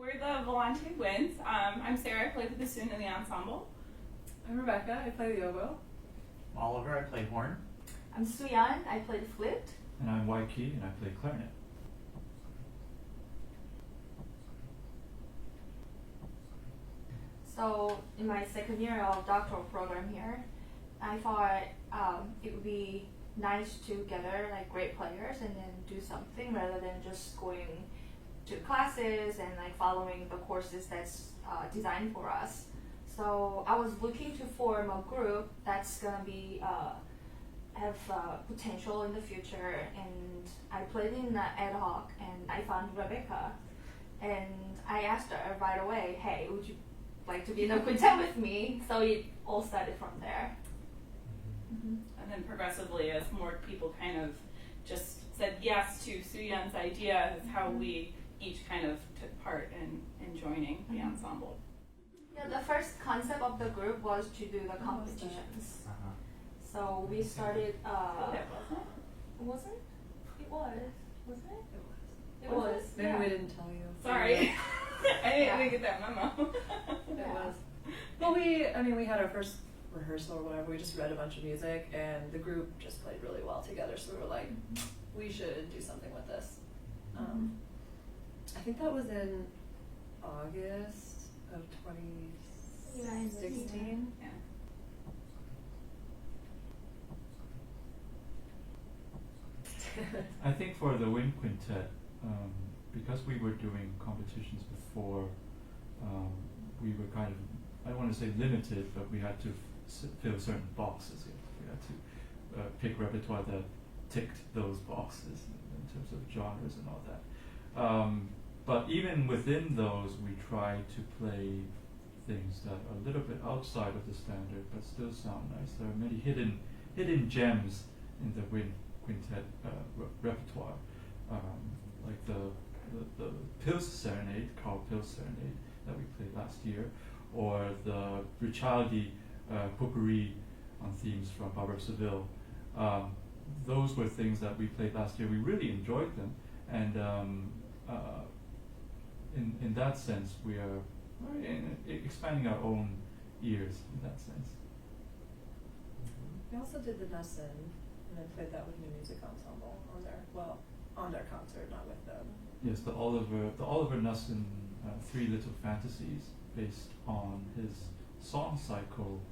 We're the Volante Winds. I'm Sarah, I play the bassoon in the ensemble. I'm Rebecca, I play the oboe. I'm Oliver, I play horn. I'm Suyan, I play the flute. And I'm Waiki, and I play clarinet. So in my second year of doctoral program here, I thought it would be nice to gather like great players and then do something rather than just going to classes and like following the courses that's designed for us. So I was looking to form a group that's gonna be have potential in the future, and I played in ad hoc and I found Rebecca, and I asked her right away, hey, would you like to be in a quintet with me? So it all started from there. Mm-hmm. And then progressively, as more people kind of just said yes to Suyan's idea, is how we each kind of took part in joining the ensemble. Yeah, the first concept of the group was to do the competitions. So we started. It wasn't? Wasn't? It was. Wasn't it? It was. It was. Maybe yeah. we didn't tell you. Sorry. I didn't get that memo. It was. Well, we had our first rehearsal or whatever. We just read a bunch of music, and the group just played really well together. So we were like, we should do something with this. I think that was in August of 2016. Yeah. I think for the wind quintet, because we were doing competitions before, we were kind of, I don't want to say limited, but we had to fill certain boxes. We had to pick repertoire that ticked those boxes in terms of genres and all that. But even within those, we try to play things that are a little bit outside of the standard, but still sound nice. There are many hidden gems in the wind quintet repertoire, like the Pils Serenade, Carl Pils Serenade that we played last year, or the Ricciardi potpourri on themes from Barber of Seville. Those were things that we played last year. We really enjoyed them, and in that sense, we are expanding our own ears in that sense. We also did the Nussin, and then played that with New Music Ensemble on their concert, not with them. Yes, the Oliver Nussin Three Little Fantasies, based on his song cycle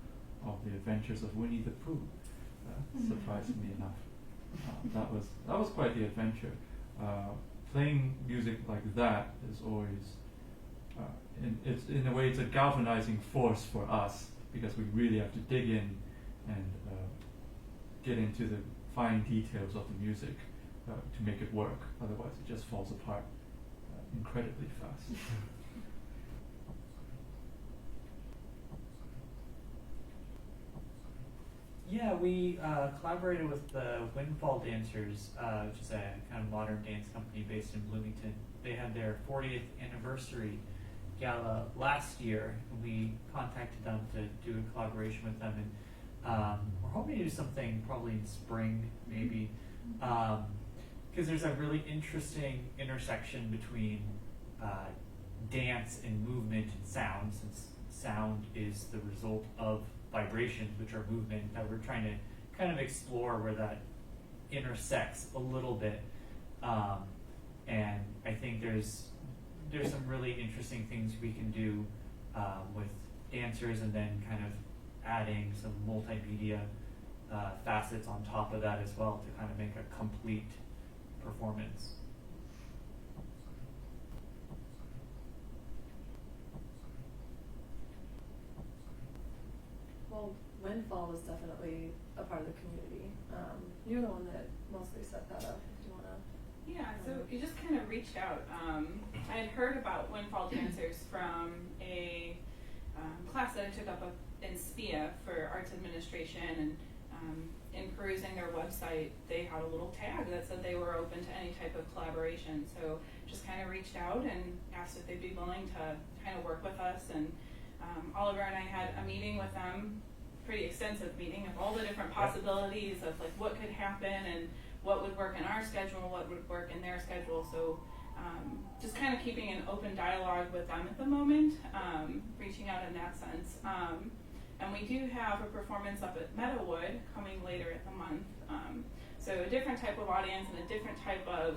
of the Adventures of Winnie the Pooh. Surprisingly enough, that was quite the adventure. Playing music like that is always, in a way, it's a galvanizing force for us, because we really have to dig in and get into the fine details of the music to make it work. Otherwise, it just falls apart incredibly fast. Yeah, we collaborated with the Windfall Dancers, which is a kind of modern dance company based in Bloomington. They had their 40th anniversary gala last year, and we contacted them to do a collaboration with them, and we're hoping to do something probably in spring, maybe, because there's a really interesting intersection between dance and movement and sound, since sound is the result of vibrations, which are movement, that we're trying to kind of explore where that intersects a little bit, and I think there's some really interesting things we can do with dancers, and then kind of adding some multimedia facets on top of that as well to kind of make a complete performance. Well, Windfall was definitely a part of the community. You're the one that mostly set that up, if you want to. Yeah, so you just kind of reached out. I had heard about Windfall Dancers from a class that I took up in SPIA for arts administration, and in perusing their website, they had a little tag that said they were open to any type of collaboration. So just kind of reached out and asked if they'd be willing to kind of work with us, and Oliver and I had a meeting with them, pretty extensive meeting of all the different possibilities of like what could happen and what would work in our schedule, what would work in their schedule. So just kind of keeping an open dialogue with them at the moment, reaching out in that sense. And we do have a performance up at Meadowood coming later in the month. So a different type of audience and a different type of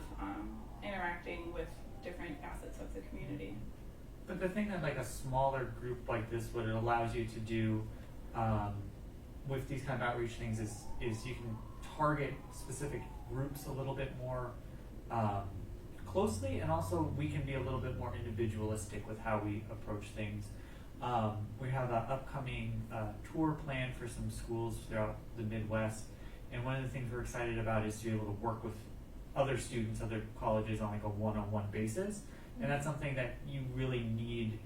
interacting with different facets of the community. But the thing that like a smaller group like this, what it allows you to do with these kind of outreach things is you can target specific groups a little bit more closely, and also we can be a little bit more individualistic with how we approach things. We have an upcoming tour planned for some schools throughout the Midwest, and one of the things we're excited about is to be able to work with other students, other colleges on like a one-on-one basis, and that's something that you really need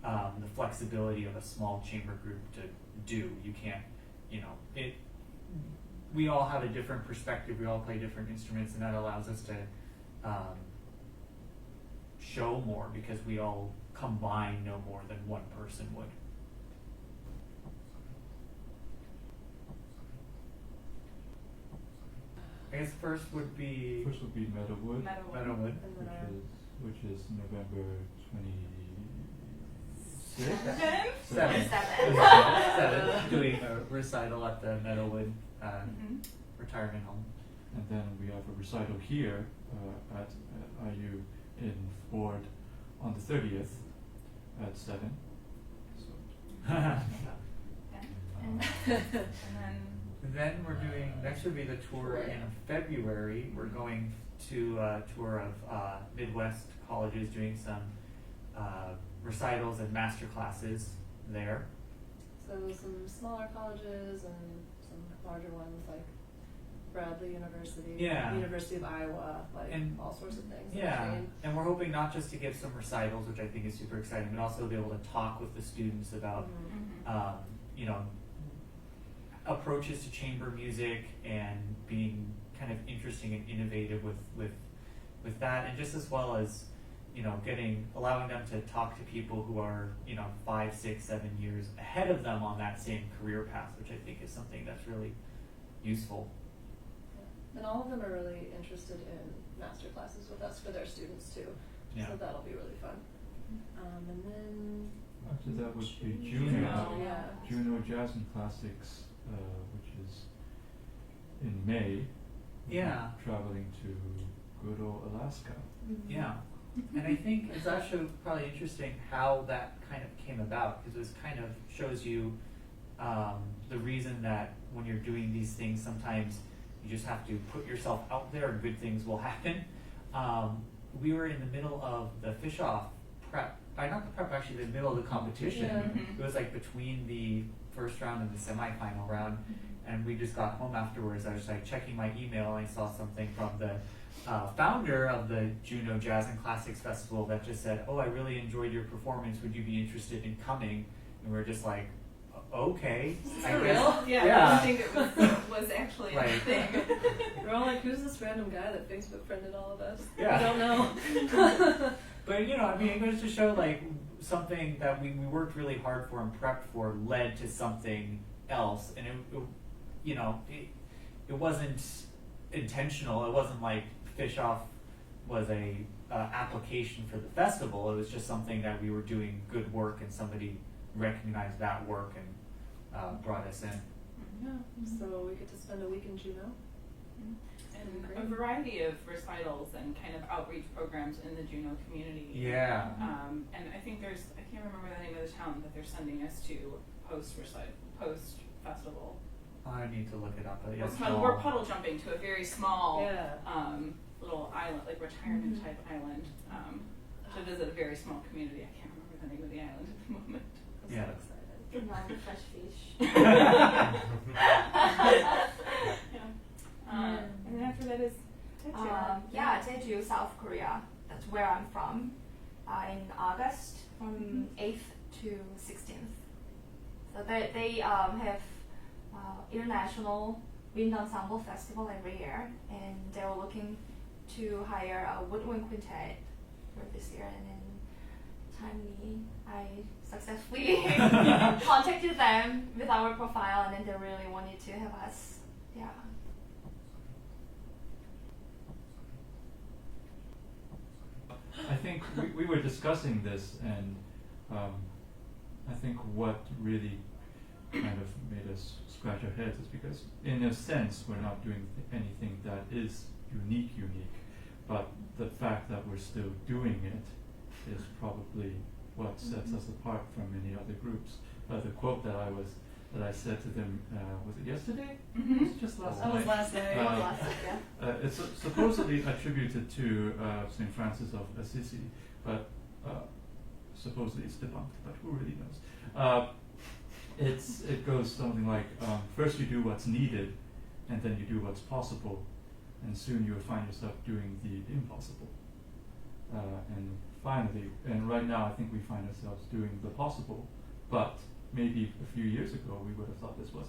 the flexibility of a small chamber group to do. You can't, we all have a different perspective, we all play different instruments, and that allows us to show more because we all combine no more than one person would. I guess first would be Meadowood, Meadowood. which is November 26th. Seven. Seven. Doing a recital at the Meadowood retirement home. And then we have a recital here at IU in Ford on the 30th at 7. So, And then we're doing, next would be the tour in February. We're going to a tour of Midwest colleges, doing some recitals and master classes there. So some smaller colleges and some larger ones like Bradley University, Yeah. University of Iowa, like And- all sorts of things. Yeah, and we're hoping not just to give some recitals, which I think is super exciting, but also be able to talk with the students about, approaches to chamber music and being kind of interesting and innovative with that, and just as well as, allowing them to talk to people who are, 5, 6, 7 years ahead of them on that same career path, which I think is something that's really useful. And all of them are really interested in master classes with us for their students too. Yeah. So that'll be really fun. And then after that would be Juno. Juno. Yeah. Juno Jazz and Classics, which is in May. We'll be Yeah. traveling to good old Alaska. Yeah, and I think it's actually probably interesting how that kind of came about, because this kind of shows you the reason that when you're doing these things, sometimes you just have to put yourself out there and good things will happen. We were in the middle of the fish-off prep, not the prep, actually the middle of the competition. Yeah. It was like between the first round and the semifinal round, and we just got home afterwards. I was like checking my email, and I saw something from the founder of the Juno Jazz and Classics Festival that just said, "Oh, I really enjoyed your performance. Would you be interested in coming?" And we were just like, "Okay, I For guess." real? Yeah, Yeah. I think it was actually a Right. thing. we're all like, who's this random guy that Facebook friended all of us? Yeah. We don't know. But it goes to show like something that we worked really hard for and prepped for led to something else, and it wasn't intentional. It wasn't like Fish Off was a application for the festival. It was just something that we were doing good work, and somebody recognized that work and brought us in. Yeah. So we get to spend a week in Juneau. And a variety of recitals and kind of outreach programs in the Juneau community. Yeah. And I think I can't remember the name of the town that they're sending us to post festival. I need to look it up. But yes, We're puddle jumping to a very small Yeah. little island, like retirement type island, to visit a very small community. I can't remember the name of the island at the moment. I'm Yeah. so excited. Fresh fish. And then after that is Jeju, South Korea. That's where I'm from. In August, from 8th to 16th. So they have International Wind Ensemble Festival every year, and they were looking to hire a woodwind quintet for this year, and then timely, I successfully contacted them with our profile, and then they really wanted to have us. Yeah. I think we were discussing this, and I think what really kind of made us scratch our heads is because, in a sense, we're not doing anything that is unique, but the fact that we're still doing it is probably what sets us apart from many other groups. The quote that I said to them, was it yesterday? Mhm. Was it just last That night? was last night. Last week, yeah. It's supposedly attributed to St. Francis of Assisi, but supposedly it's debunked, but who really knows? It goes something like, first you do what's needed, and then you do what's possible, and soon you will find yourself doing the impossible. And finally, and right now I think we find ourselves doing the possible, but maybe a few years ago we would have thought this was